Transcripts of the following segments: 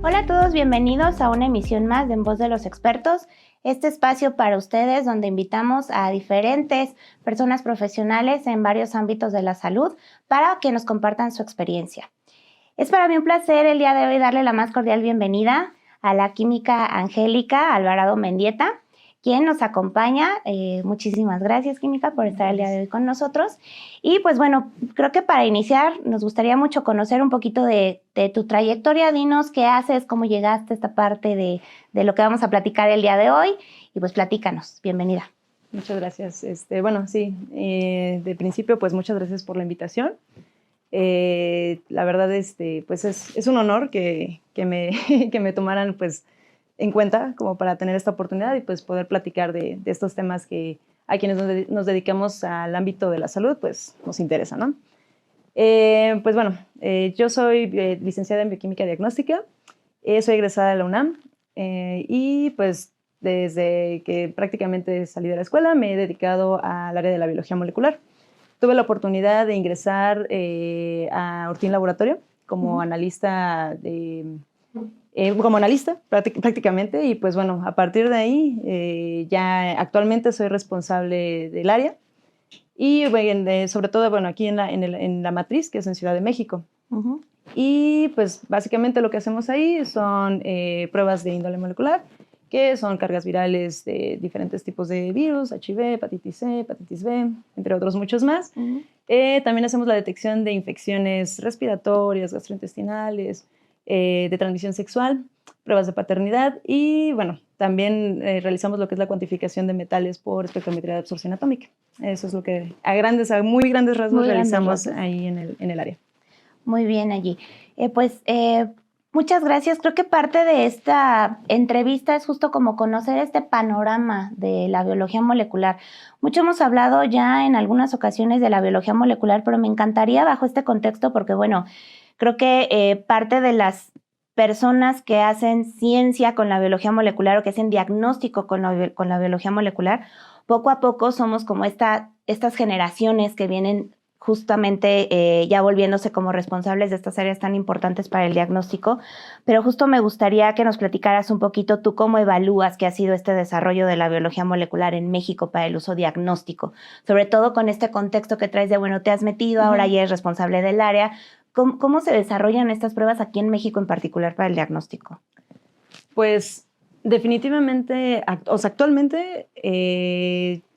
Hola a todos, bienvenidos a una emisión más de En Voz de los Expertos, este espacio para ustedes donde invitamos a diferentes personas profesionales en varios ámbitos de la salud para que nos compartan su experiencia. Es para mí un placer el día de hoy darle la más cordial bienvenida a la química Angélica Alvarado Mendieta, quien nos acompaña. Muchísimas gracias, química, por estar el día de hoy con nosotros. Y pues bueno, creo que para iniciar nos gustaría mucho conocer un poquito de tu trayectoria. Dinos qué haces, cómo llegaste a esta parte de lo que vamos a platicar el día de hoy. Y pues platícanos. Bienvenida. Muchas gracias. De principio, pues muchas gracias por la invitación. La verdad, pues es un honor que me tomaran pues en cuenta como para tener esta oportunidad y pues poder platicar de estos temas que a quienes nos dedicamos al ámbito de la salud pues nos interesa, ¿no? Yo soy licenciada en bioquímica diagnóstica, soy egresada de la UNAM y pues desde que prácticamente salí de la escuela me he dedicado al área de la biología molecular. Tuve la oportunidad de ingresar a Ortín Laboratorio como analista prácticamente, y pues bueno, a partir de ahí ya actualmente soy responsable del área y sobre todo bueno, aquí en la matriz, que es en Ciudad de México. Y pues básicamente lo que hacemos ahí son pruebas de índole molecular, que son cargas virales de diferentes tipos de virus, HIV, hepatitis C, hepatitis B, entre otros muchos más. También hacemos la detección de infecciones respiratorias, gastrointestinales, de transmisión sexual, pruebas de paternidad y, bueno, también realizamos lo que es la cuantificación de metales por espectrometría de absorción atómica. Eso es lo que a muy grandes rasgos realizamos ahí en el área. Muy bien allí. Muchas gracias. Creo que parte de esta entrevista es justo como conocer este panorama de la biología molecular. Mucho hemos hablado ya en algunas ocasiones de la biología molecular, pero me encantaría bajo este contexto porque, bueno, creo que parte de las personas que hacen ciencia con la biología molecular o que hacen diagnóstico con la biología molecular, poco a poco somos como estas generaciones que vienen justamente ya volviéndose como responsables de estas áreas tan importantes para el diagnóstico, pero justo me gustaría que nos platicaras un poquito tú cómo evalúas que ha sido este desarrollo de la biología molecular en México para el uso diagnóstico, sobre todo con este contexto que traes de, bueno, te has metido, ahora ya eres responsable del área. ¿Cómo se desarrollan estas pruebas aquí en México en particular para el diagnóstico? Pues definitivamente, actualmente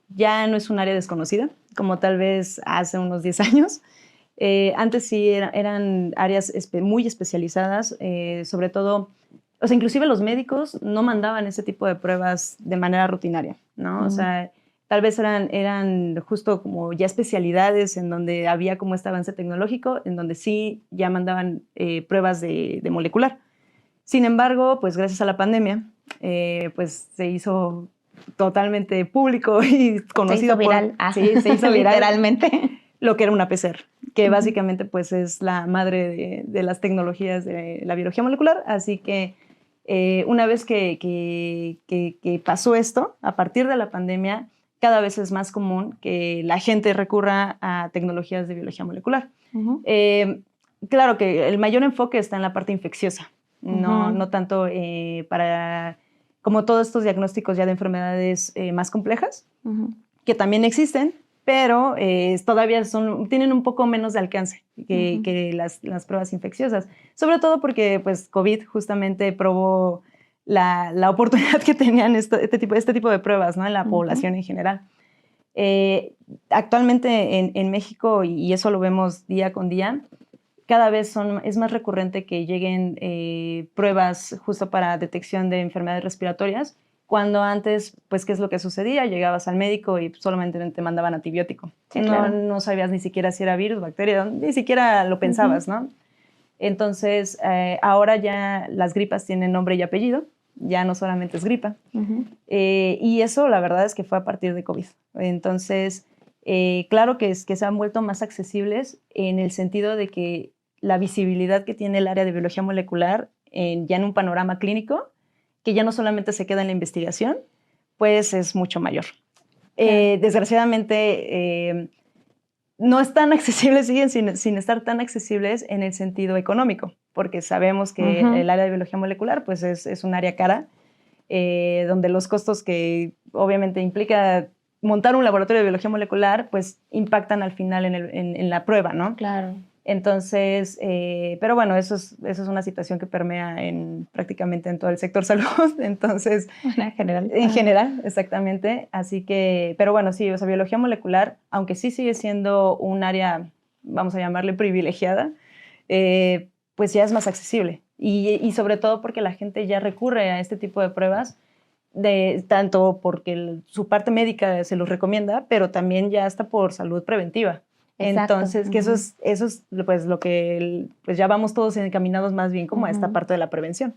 ya no es un área desconocida, como tal vez hace unos 10 años. Antes sí eran áreas muy especializadas, sobre todo, o sea, inclusive los médicos no mandaban ese tipo de pruebas de manera rutinaria, ¿no? O sea, tal vez eran justo como ya especialidades en donde había como este avance tecnológico, en donde sí ya mandaban pruebas de molecular. Sin embargo, pues gracias a la pandemia, pues se hizo totalmente público y conocido. Se hizo viral. Sí, se hizo viral. Literalmente. Lo que era una PCR, que básicamente pues es la madre de las tecnologías de la biología molecular. Así que una vez que pasó esto, a partir de la pandemia, cada vez es más común que la gente recurra a tecnologías de biología molecular. Claro que el mayor enfoque está en la parte infecciosa, no tanto para como todos estos diagnósticos ya de enfermedades más complejas, que también existen, pero todavía tienen un poco menos de alcance que las pruebas infecciosas, sobre todo porque pues, COVID justamente probó la oportunidad que tenían este tipo de pruebas, ¿no? En la población en general. Actualmente en México, y eso lo vemos día con día, cada vez es más recurrente que lleguen pruebas justo para detección de enfermedades respiratorias, cuando antes, pues, ¿qué es lo que sucedía? Llegabas al médico y solamente te mandaban antibiótico. Sí, claro. No sabías ni siquiera si era virus, bacteria, ni siquiera lo pensabas, ¿no? Entonces, ahora ya las gripas tienen nombre y apellido, ya no solamente es gripa. Y eso, la verdad, es que fue a partir de COVID. Entonces, claro que se han vuelto más accesibles en el sentido de que la visibilidad que tiene el área de biología molecular ya en un panorama clínico, que ya no solamente se queda en la investigación, pues es mucho mayor. Claro. Desgraciadamente, no es tan accesibles, siguen sin estar tan accesibles en el sentido económico, porque sabemos que el área de biología molecular pues es un área cara, donde los costos que obviamente implica montar un laboratorio de biología molecular pues impactan al final en la prueba, ¿no? Claro. Entonces, pero bueno, eso es una situación que permea prácticamente en todo el sector salud, entonces... En general. En general, exactamente. Así que, pero bueno, sí, o sea, biología molecular, aunque sí sigue siendo un área, vamos a llamarle privilegiada, pues ya es más accesible. Y sobre todo porque la gente ya recurre a este tipo de pruebas, tanto porque su parte médica se los recomienda, pero también ya hasta por salud preventiva. Exacto. Entonces, que eso es pues lo que pues ya vamos todos encaminados más bien como a esta parte de la prevención.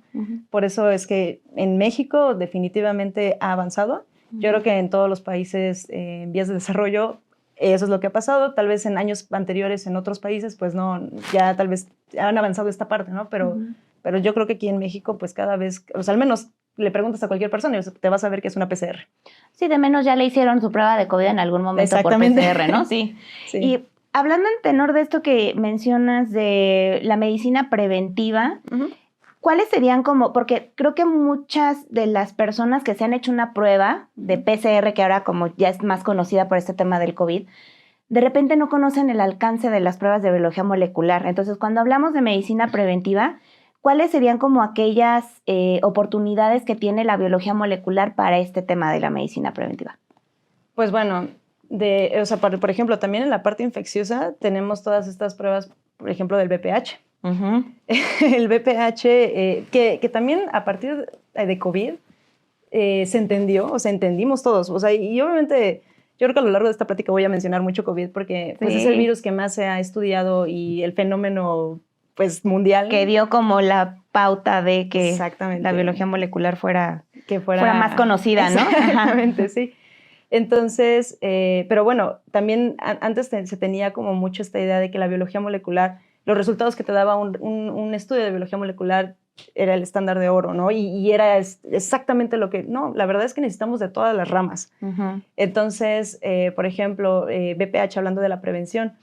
Por eso es que en México definitivamente ha avanzado. Yo creo que en todos los países en vías de desarrollo eso es lo que ha pasado. Tal vez en años anteriores en otros países pues no, ya tal vez han avanzado esta parte, ¿no? Pero yo creo que aquí en México pues cada vez, o sea, al menos le preguntas a cualquier persona y te vas a ver que es una PCR. Sí, de menos ya le hicieron su prueba de COVID en algún momento por PCR, ¿no? Sí. Y hablando en tenor de esto que mencionas de la medicina preventiva, ¿cuáles serían porque creo que muchas de las personas que se han hecho una prueba de PCR, que ahora como ya es más conocida por este tema del COVID, de repente no conocen el alcance de las pruebas de biología molecular? Entonces, cuando hablamos de medicina preventiva, ¿cuáles serían como aquellas oportunidades que tiene la biología molecular para este tema de la medicina preventiva? Pues bueno, o sea, por ejemplo, también en la parte infecciosa tenemos todas estas pruebas, por ejemplo, del VPH. El VPH, que también a partir de COVID se entendió, o sea, entendimos todos. O sea, y obviamente yo creo que a lo largo de esta plática voy a mencionar mucho COVID porque pues, es el virus que más se ha estudiado y el fenómeno pues mundial. Que dio como la pauta de que la biología molecular fuera más conocida, ¿no? Exactamente, sí. Entonces, pero bueno, también antes se tenía como mucho esta idea de que la biología molecular, los resultados que te daba un estudio de biología molecular era el estándar de oro, ¿no? Y era exactamente lo que... No, la verdad es que necesitamos de todas las ramas. Entonces, por ejemplo, BPH, hablando de la prevención,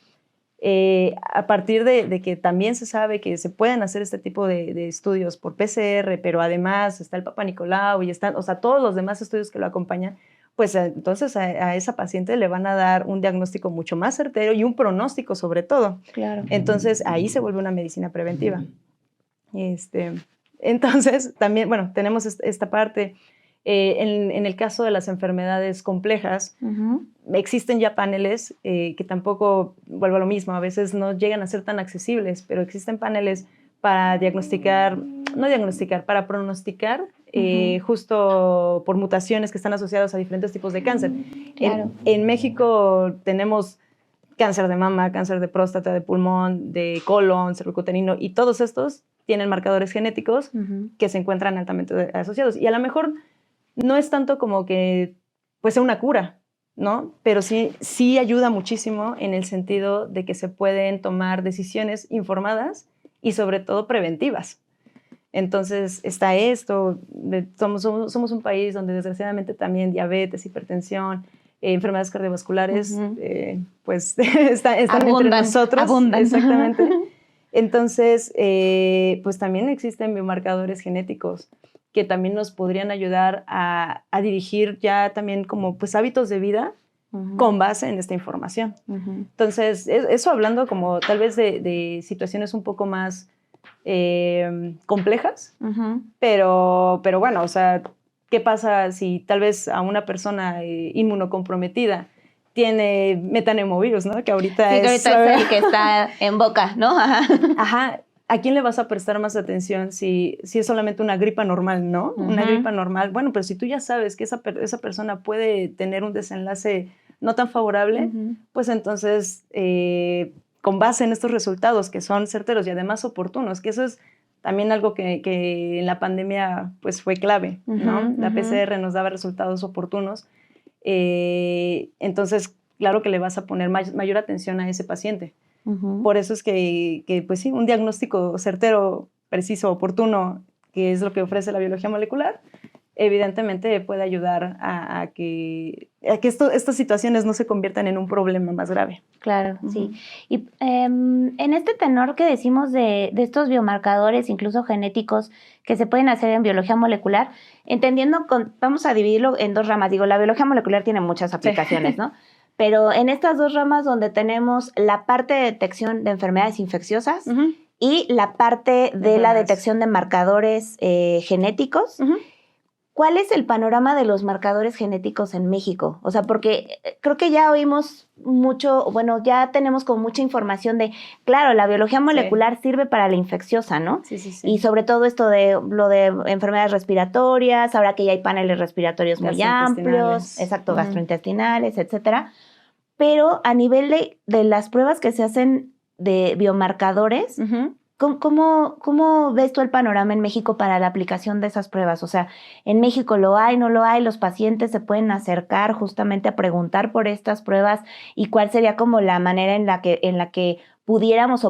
a partir de que también se sabe que se pueden hacer este tipo de estudios por PCR, pero además está el Papa Nicolau y están, o sea, todos los demás estudios que lo acompañan, pues entonces a esa paciente le van a dar un diagnóstico mucho más certero y un pronóstico sobre todo. Claro. Entonces ahí se vuelve una medicina preventiva. Entonces también, bueno, tenemos esta parte. En el caso de las enfermedades complejas, existen ya paneles que tampoco, vuelvo a lo mismo, a veces no llegan a ser tan accesibles, pero existen paneles para para pronosticar justo por mutaciones que están asociadas a diferentes tipos de cáncer. Claro. En México tenemos cáncer de mama, cáncer de próstata, de pulmón, de colon, cervicuterino, y todos estos tienen marcadores genéticos que se encuentran altamente asociados. Y a lo mejor no es tanto como que pues sea una cura, ¿no? Pero sí ayuda muchísimo en el sentido de que se pueden tomar decisiones informadas y sobre todo preventivas. Entonces está esto, somos un país donde desgraciadamente también diabetes, hipertensión, enfermedades cardiovasculares, pues están entre nosotros. Abundan. Exactamente. Entonces, pues también existen biomarcadores genéticos que también nos podrían ayudar a dirigir ya también como pues hábitos de vida con base en esta información. Entonces, eso hablando como tal vez de situaciones un poco más complejas, pero bueno, o sea, ¿qué pasa si tal vez a una persona inmunocomprometida tiene metanemovirus, ¿no? Que ahorita es el que está en boca, ¿no? Ajá. ¿A quién le vas a prestar más atención si es solamente una gripa normal, no? Una gripa normal. Bueno, pero si tú ya sabes que esa persona puede tener un desenlace no tan favorable, pues entonces, con base en estos resultados que son certeros y además oportunos, que eso es también algo que en la pandemia pues fue clave, ¿no? La PCR nos daba resultados oportunos. Entonces, claro que le vas a poner mayor atención a ese paciente. Por eso es que, pues sí, un diagnóstico certero, preciso, oportuno, que es lo que ofrece la biología molecular, evidentemente puede ayudar a que estas situaciones no se conviertan en un problema más grave. Claro, sí. Y en este tenor que decimos de estos biomarcadores, incluso genéticos, que se pueden hacer en biología molecular, entendiendo, vamos a dividirlo en dos ramas. Digo, la biología molecular tiene muchas aplicaciones, ¿no? Pero en estas dos ramas donde tenemos la parte de detección de enfermedades infecciosas y la parte de la detección de marcadores genéticos, ¿cuál es el panorama de los marcadores genéticos en México? O sea, porque creo que ya oímos mucho, bueno, ya tenemos como mucha información de, claro, la biología molecular sirve para la infecciosa, ¿no? Sí. Y sobre todo esto de lo de enfermedades respiratorias, ahora que ya hay paneles respiratorios muy amplios, exacto, gastrointestinales, etcétera. Pero a nivel de las pruebas que se hacen de biomarcadores, ¿cómo ves tú el panorama en México para la aplicación de esas pruebas? O sea, ¿en México lo hay, no lo hay? ¿Los pacientes se pueden acercar justamente a preguntar por estas pruebas? ¿Y cuál sería como la manera en la que pudiéramos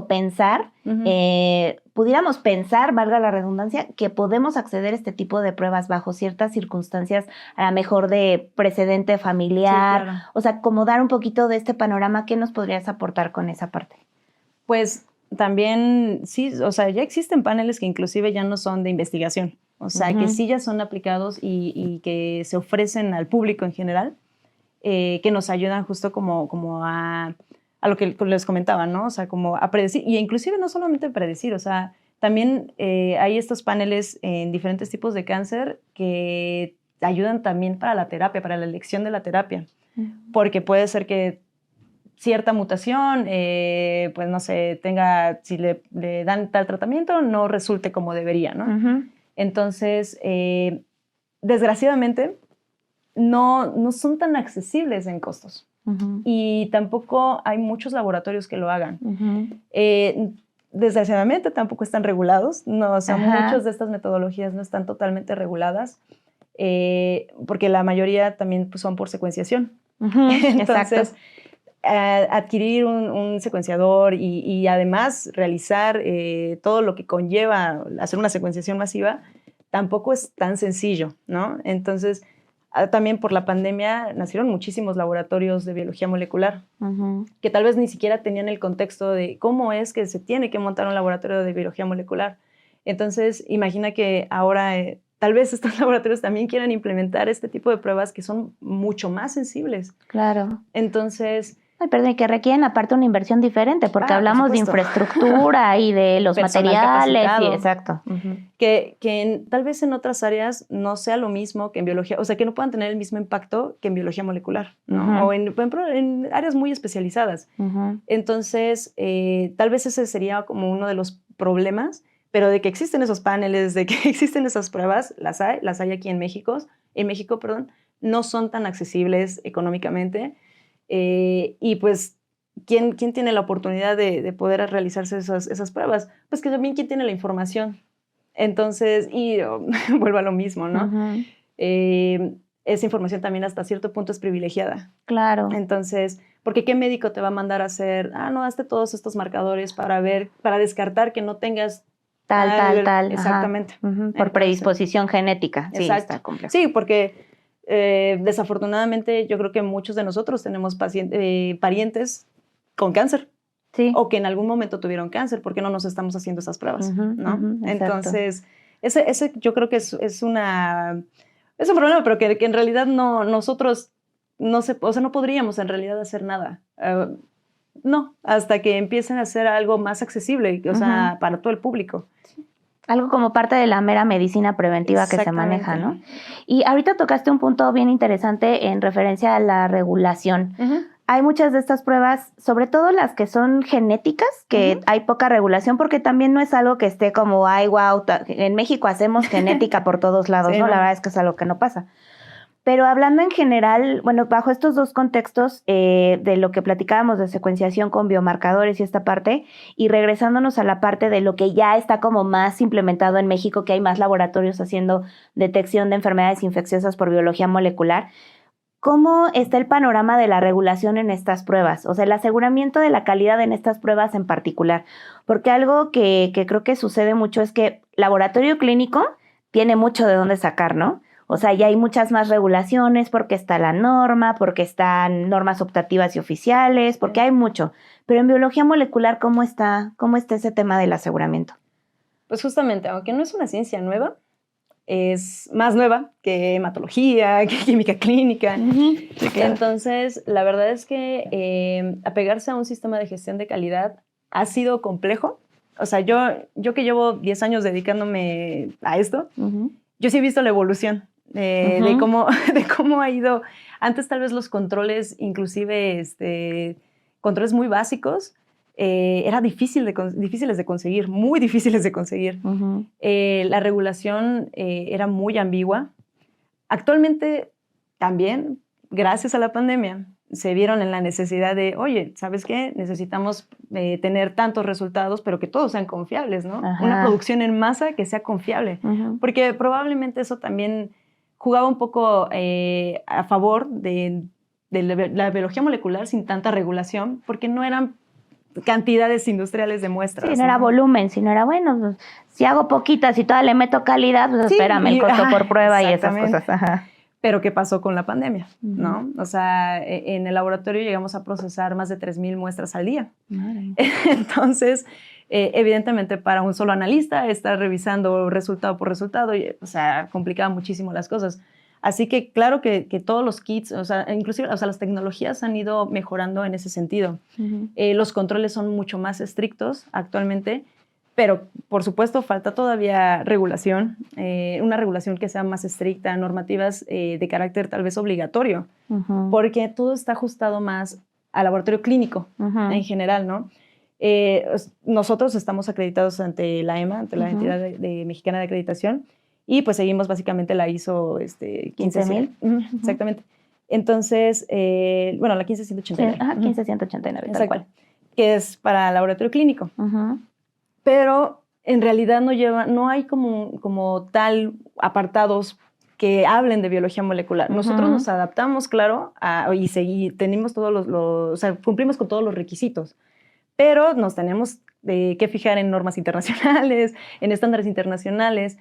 pensar, valga la redundancia, que podemos acceder a este tipo de pruebas bajo ciertas circunstancias, a lo mejor de precedente familiar? Sí, claro. O sea, como dar un poquito de este panorama, ¿qué nos podrías aportar con esa parte? Pues también, sí, o sea, ya existen paneles que inclusive ya no son de investigación, o sea, que sí ya son aplicados y que se ofrecen al público en general, que nos ayudan justo como a lo que les comentaba, ¿no? O sea, como a predecir, y inclusive no solamente predecir, o sea, también hay estos paneles en diferentes tipos de cáncer que ayudan también para la terapia, para la elección de la terapia, porque puede ser que cierta mutación, pues no sé, si le dan tal tratamiento, no resulte como debería, ¿no? Entonces, desgraciadamente, no son tan accesibles en costos. Y tampoco hay muchos laboratorios que lo hagan. Desgraciadamente, tampoco están regulados. No, o sea, muchas de estas metodologías no están totalmente reguladas, porque la mayoría también pues, son por secuenciación. Entonces, adquirir un secuenciador y además realizar todo lo que conlleva hacer una secuenciación masiva, tampoco es tan sencillo, ¿no? Entonces, también por la pandemia nacieron muchísimos laboratorios de biología molecular que tal vez ni siquiera tenían el contexto de cómo es que se tiene que montar un laboratorio de biología molecular. Entonces, imagina que ahora tal vez estos laboratorios también quieran implementar este tipo de pruebas que son mucho más sensibles. Claro. Entonces, ay, perdón, que requieren aparte una inversión diferente, porque hablamos de infraestructura y de los materiales. Sí, exacto. Que tal vez en otras áreas no sea lo mismo que en biología, o sea, que no puedan tener el mismo impacto que en biología molecular, ¿no? O por ejemplo, en áreas muy especializadas. Entonces, tal vez ese sería como uno de los problemas, pero de que existen esos paneles, de que existen esas pruebas, las hay aquí en México, no son tan accesibles económicamente. Y pues, ¿quién tiene la oportunidad de poder realizarse esas pruebas? Pues que también quién tiene la información. Entonces, vuelvo a lo mismo, ¿no? Esa información también hasta cierto punto es privilegiada. Claro. Entonces, porque ¿qué médico te va a mandar a hacer? No, hazte todos estos marcadores para descartar que no tengas tal. Exactamente. Por predisposición genética. Sí, exacto. Está complejo. Sí, porque desafortunadamente yo creo que muchos de nosotros tenemos parientes con cáncer. Sí. O que en algún momento tuvieron cáncer, ¿por qué no nos estamos haciendo esas pruebas? ¿No? Entonces, ese yo creo que es un problema, pero que en realidad nosotros no podríamos en realidad hacer nada. No, hasta que empiecen a hacer algo más accesible, o sea, para todo el público. Algo como parte de la mera medicina preventiva que se maneja, ¿no? Y ahorita tocaste un punto bien interesante en referencia a la regulación. Hay muchas de estas pruebas, sobre todo las que son genéticas, que hay poca regulación, porque también no es algo que esté como, ay, wow, en México hacemos genética por todos lados, ¿no? La verdad es que es algo que no pasa. Pero hablando en general, bueno, bajo estos dos contextos de lo que platicábamos de secuenciación con biomarcadores y esta parte, y regresándonos a la parte de lo que ya está como más implementado en México, que hay más laboratorios haciendo detección de enfermedades infecciosas por biología molecular, ¿cómo está el panorama de la regulación en estas pruebas? O sea, el aseguramiento de la calidad en estas pruebas en particular. Porque algo que creo que sucede mucho es que laboratorio clínico tiene mucho de dónde sacar, ¿no? O sea, ya hay muchas más regulaciones porque está la norma, porque están normas optativas y oficiales, porque hay mucho. Pero en biología molecular, ¿cómo está ese tema del aseguramiento? Pues justamente, aunque no es una ciencia nueva, es más nueva que hematología, que química clínica. Sí, claro. Entonces, la verdad es que apegarse a un sistema de gestión de calidad ha sido complejo. O sea, yo que llevo 10 años dedicándome a esto, yo sí he visto la evolución de cómo ha ido. Antes tal vez los controles, inclusive controles muy básicos, era difíciles de conseguir, muy difíciles de conseguir. La regulación era muy ambigua. Actualmente también, gracias a la pandemia, se vieron en la necesidad de, oye, ¿sabes qué? Necesitamos tener tantos resultados, pero que todos sean confiables, ¿no? Ajá. Una producción en masa que sea confiable. Porque probablemente eso también jugaba un poco a favor de la biología molecular sin tanta regulación, porque no eran cantidades industriales de muestras. Sí, no era volumen, sino era, bueno, pues, si hago poquitas y toda le meto calidad, pues sí, espérame, el costo por prueba y esas cosas. Ajá. Pero ¿qué pasó con la pandemia? ¿No? O sea, en el laboratorio llegamos a procesar más de 3,000 muestras al día. Entonces, evidentemente para un solo analista estar revisando resultado por resultado, o sea, complicaba muchísimo las cosas. Así que claro que todos los kits, o sea, inclusive las tecnologías han ido mejorando en ese sentido. Los controles son mucho más estrictos actualmente, pero por supuesto falta todavía regulación, una regulación que sea más estricta, normativas de carácter tal vez obligatorio, porque todo está ajustado más al laboratorio clínico en general, ¿no? Nosotros estamos acreditados ante la EMA, ante la entidad mexicana de acreditación, y pues seguimos básicamente la ISO 15000. Exactamente. Entonces, bueno, la 15189. Ajá, 15189, tal cual. Que es para laboratorio clínico. Pero en realidad no hay como tal apartados que hablen de biología molecular. Nosotros nos adaptamos, claro, y tenemos o sea, cumplimos con todos los requisitos, pero nos tenemos que fijar en normas internacionales, en estándares internacionales.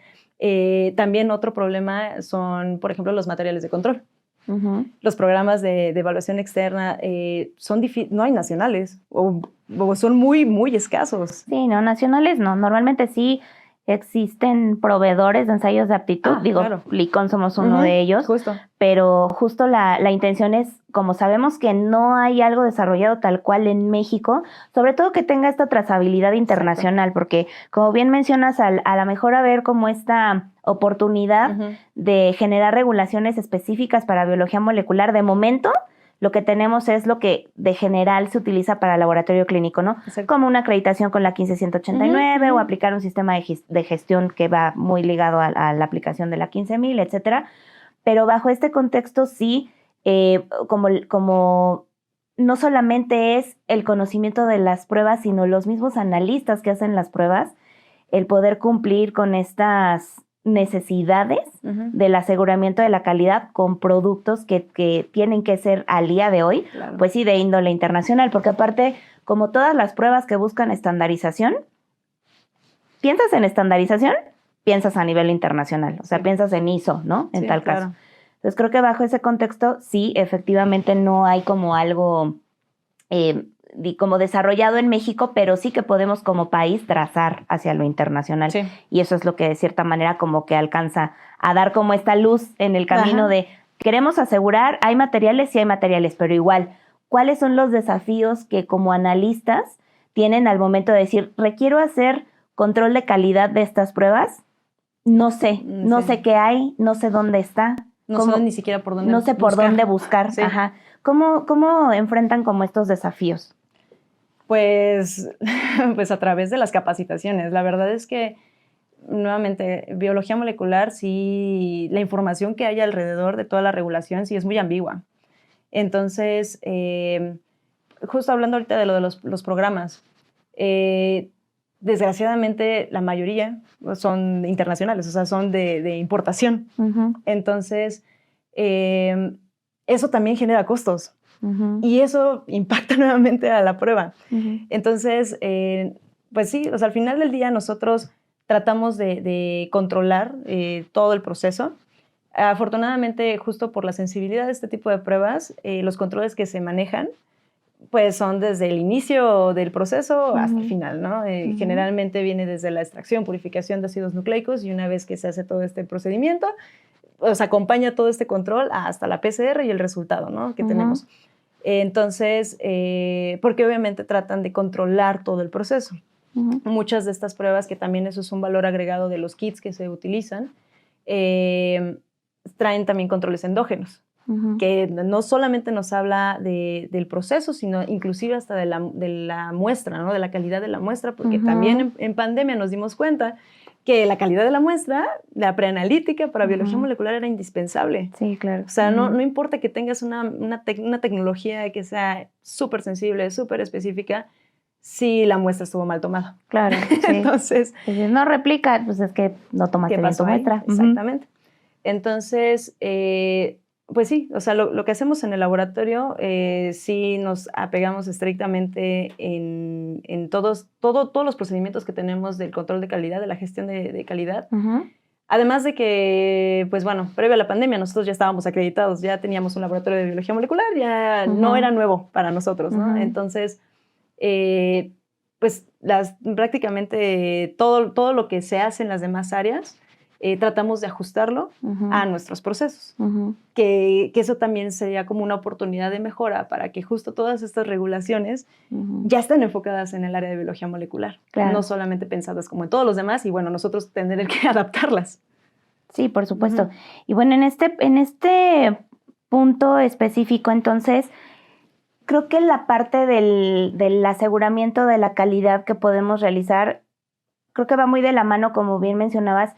También otro problema son, por ejemplo, los materiales de control. Los programas de evaluación externa no hay nacionales o son muy, muy escasos. Sí, no, nacionales no. Normalmente sí existen proveedores de ensayos de aptitud. Digo, claro. Licon somos uno de ellos. Justo. Pero justo la intención es, como sabemos que no hay algo desarrollado tal cual en México, sobre todo que tenga esta trazabilidad internacional, porque como bien mencionas, a lo mejor haber como esta oportunidad de generar regulaciones específicas para biología molecular, de momento lo que tenemos es lo que de general se utiliza para laboratorio clínico, ¿no? Exacto. Como una acreditación con la 15189 o aplicar un sistema de gestión que va muy ligado a la aplicación de la 15000, etcétera. Pero bajo este contexto sí, como no solamente es el conocimiento de las pruebas, sino los mismos analistas que hacen las pruebas, el poder cumplir con estas necesidades del aseguramiento de la calidad con productos que tienen que ser al día de hoy, pues sí, de índole internacional, porque aparte, como todas las pruebas que buscan estandarización, piensas en estandarización, piensas a nivel internacional, o sea, piensas en ISO, ¿no? En tal caso. Entonces creo que bajo ese contexto, sí, efectivamente no hay como algo como desarrollado en México, pero sí que podemos como país trazar hacia lo internacional. Sí. Y eso es lo que de cierta manera como que alcanza a dar como esta luz en el camino de queremos asegurar, hay materiales, sí hay materiales, pero igual, ¿cuáles son los desafíos que como analistas tienen al momento de decir, requiero hacer control de calidad de estas pruebas? No sé qué hay, no sé dónde está. No sé ni siquiera por dónde buscar. No sé por dónde buscar. Sí. Ajá. ¿Cómo enfrentan como estos desafíos? Pues a través de las capacitaciones. La verdad es que, nuevamente, biología molecular, sí, la información que hay alrededor de toda la regulación sí es muy ambigua. Entonces, justo hablando ahorita de lo de los programas, desgraciadamente la mayoría son internacionales, o sea, son de importación. Entonces, eso también genera costos. Y eso impacta nuevamente a la prueba. Entonces, pues sí, o sea, al final del día nosotros tratamos de controlar todo el proceso, Afortunadamente, justo por la sensibilidad de este tipo de pruebas, los controles que se manejan pues son desde el inicio del proceso hasta el final, ¿no? Generalmente viene desde la extracción, purificación de ácidos nucleicos y una vez que se hace todo este procedimiento, pues acompaña todo este control hasta la PCR y el resultado, ¿no? Que tenemos. Entonces, porque obviamente tratan de controlar todo el proceso. Muchas de estas pruebas, que también eso es un valor agregado de los kits que se utilizan, traen también controles endógenos. Que no solamente nos habla del proceso, sino inclusive hasta de la muestra, ¿no? De la calidad de la muestra, porque también en pandemia nos dimos cuenta que la calidad de la muestra, la preanalítica para biología molecular era indispensable. Sí, claro. O sea, no importa que tengas una tecnología que sea súper sensible, súper específica, si la muestra estuvo mal tomada. Claro, sí. Entonces, si no replica, pues es que no tomaste bien tu muestra. Exactamente. Entonces, pues sí, o sea, lo que hacemos en el laboratorio, sí nos apegamos estrictamente en todos los procedimientos que tenemos del control de calidad, de la gestión de calidad. Además de que, pues bueno, previo a la pandemia nosotros ya estábamos acreditados, ya teníamos un laboratorio de biología molecular, ya no era nuevo para nosotros, ¿no? Entonces, pues prácticamente todo lo que se hace en las demás áreas, tratamos de ajustarlo a nuestros procesos. Que eso también sería como una oportunidad de mejora para que justo todas estas regulaciones ya estén enfocadas en el área de biología molecular, no solamente pensadas como en todos los demás y bueno, nosotros tener que adaptarlas. Sí, por supuesto. Y bueno, en este punto específico, entonces, creo que la parte del aseguramiento de la calidad que podemos realizar, creo que va muy de la mano, como bien mencionabas,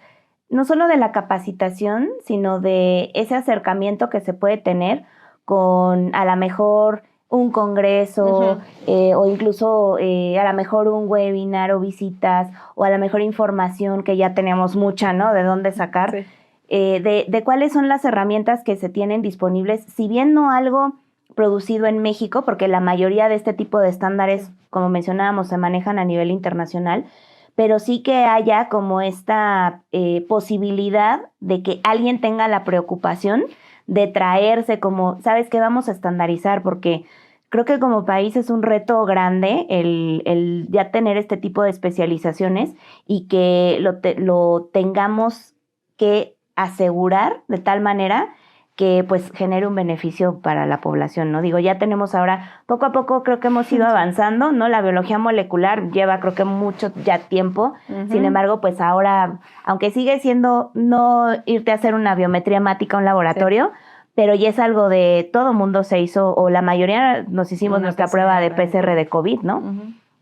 no solo de la capacitación, sino de ese acercamiento que se puede tener con a lo mejor un congreso o incluso a lo mejor un webinar o visitas o a lo mejor información que ya tenemos mucha, ¿no? De dónde sacar, de cuáles son las herramientas que se tienen disponibles, si bien no algo producido en México, porque la mayoría de este tipo de estándares, como mencionábamos, se manejan a nivel internacional, pero sí que haya como esta posibilidad de que alguien tenga la preocupación de traerse como, ¿sabes qué? Vamos a estandarizar, porque creo que como país es un reto grande el ya tener este tipo de especializaciones y que lo tengamos que asegurar de tal manera que pues genere un beneficio para la población, ¿no? Digo, ya tenemos ahora, poco a poco creo que hemos ido avanzando, ¿no? La biología molecular lleva creo que mucho ya tiempo, sin embargo, pues ahora, aunque sigue siendo no irte a hacer una biometría hemática a un laboratorio, pero ya es algo de todo mundo se hizo, o la mayoría nos hicimos nuestra prueba de PCR de COVID, ¿no?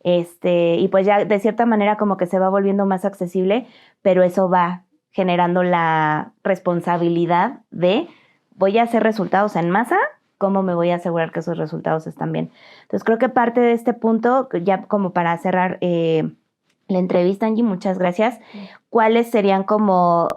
Y pues ya de cierta manera como que se va volviendo más accesible, pero eso va generando la responsabilidad de voy a hacer resultados en masa, ¿cómo me voy a asegurar que esos resultados están bien? Entonces, creo que parte de este punto, ya como para cerrar la entrevista, Angie, muchas gracias. ¿Cuáles serían como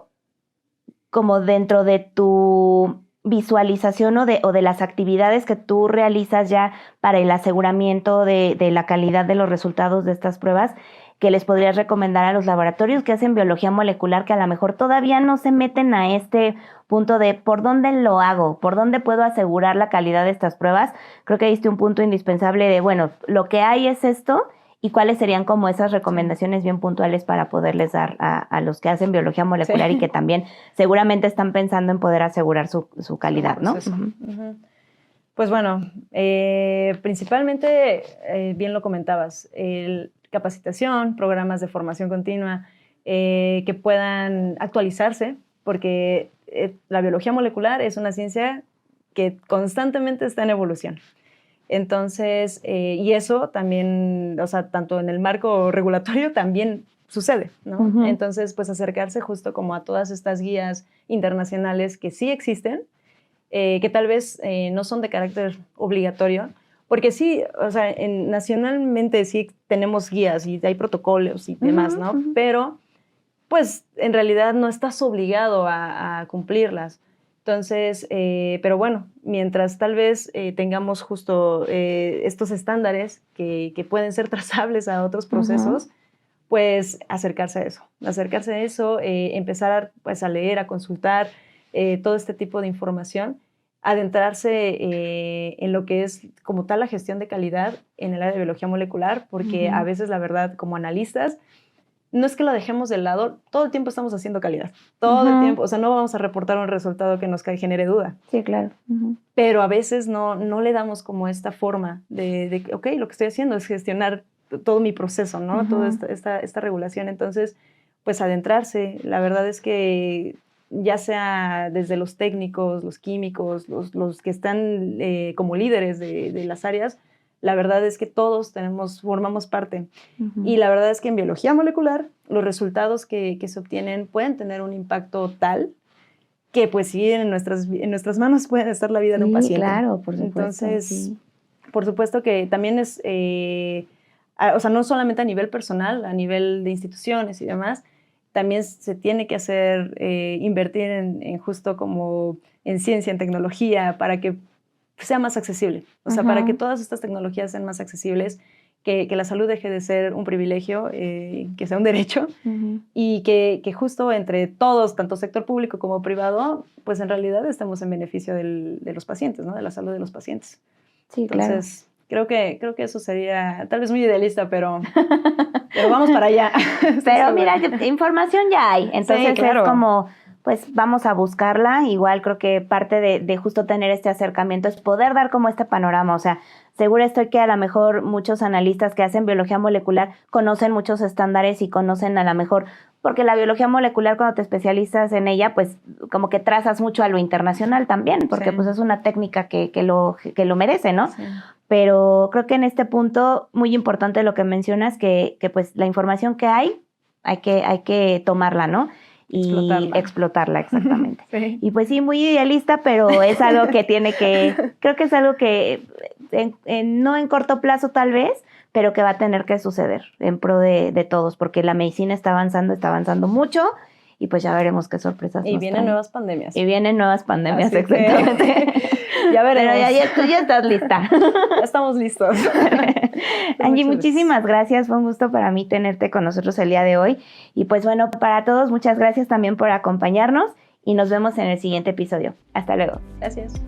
dentro de tu visualización o de las actividades que tú realizas ya para el aseguramiento de la calidad de los resultados de estas pruebas, que les podrías recomendar a los laboratorios que hacen biología molecular, que a lo mejor todavía no se meten a este punto de por dónde lo hago, por dónde puedo asegurar la calidad de estas pruebas? Creo que diste un punto indispensable de, bueno, lo que hay es esto, y cuáles serían como esas recomendaciones bien puntuales para poderles dar a los que hacen biología molecular y que también seguramente están pensando en poder asegurar su calidad, ¿no? Pues bueno, principalmente, bien lo comentabas, capacitación, programas de formación continua que puedan actualizarse, porque la biología molecular es una ciencia que constantemente está en evolución. Entonces, y eso también, o sea, tanto en el marco regulatorio también sucede, ¿no? Entonces, pues acercarse justo como a todas estas guías internacionales que sí existen, que tal vez no son de carácter obligatorio, porque sí, o sea, nacionalmente sí tenemos guías y hay protocolos y demás, ¿no? Pero, pues, en realidad no estás obligado a cumplirlas. Entonces, pero bueno, mientras tal vez tengamos justo estos estándares que pueden ser trazables a otros procesos, pues acercarse a eso, empezar pues, a leer, a consultar, todo este tipo de información, adentrarse en lo que es como tal la gestión de calidad en el área de biología molecular, porque a veces la verdad como analistas, no es que lo dejemos de lado, todo el tiempo estamos haciendo calidad, todo el tiempo, o sea, no vamos a reportar un resultado que nos genere duda. Sí, claro. Pero a veces no le damos como esta forma de ok, lo que estoy haciendo es gestionar todo mi proceso, ¿no? Toda esta regulación. Entonces, pues adentrarse, la verdad es que ya sea desde los técnicos, los químicos, los que están como líderes de las áreas, la verdad es que todos formamos parte. Y la verdad es que en biología molecular, los resultados que se obtienen pueden tener un impacto tal que pues sí, en nuestras manos puede estar la vida de un paciente. Claro, por supuesto. Entonces, por supuesto que también es, o sea, no solamente a nivel personal, a nivel de instituciones y demás, también se tiene que hacer, invertir en justo como en ciencia, en tecnología, para que sea más accesible. O sea, para que todas estas tecnologías sean más accesibles, que la salud deje de ser un privilegio, que sea un derecho, y que justo entre todos, tanto sector público como privado, pues en realidad estemos en beneficio de los pacientes, ¿no? De la salud de los pacientes. Sí, entonces, claro. Creo que eso sería tal vez muy idealista, pero vamos para allá. Pero mira, información ya hay, entonces sí, claro. Es como, pues vamos a buscarla. Igual creo que parte de justo tener este acercamiento es poder dar como este panorama, o sea, segura estoy que a lo mejor muchos analistas que hacen biología molecular conocen muchos estándares y conocen a lo mejor, porque la biología molecular cuando te especializas en ella, pues como que trazas mucho a lo internacional también, porque pues es una técnica que lo merece, ¿no? Sí. Pero creo que en este punto muy importante lo que mencionas, que pues la información que hay que tomarla, ¿no? Y explotarla exactamente. Sí. Y pues sí, muy idealista, pero es algo que creo que es algo que no en corto plazo tal vez, pero que va a tener que suceder en pro de todos, porque la medicina está avanzando mucho, y pues ya veremos qué sorpresas y vienen nuevas pandemias. Y vienen nuevas pandemias, así exactamente. Ya veremos. Pero tú ya estás lista. Ya estamos listos. Angie, muchísimas gracias. Fue un gusto para mí tenerte con nosotros el día de hoy. Y pues bueno, para todos, muchas gracias también por acompañarnos y nos vemos en el siguiente episodio. Hasta luego. Gracias.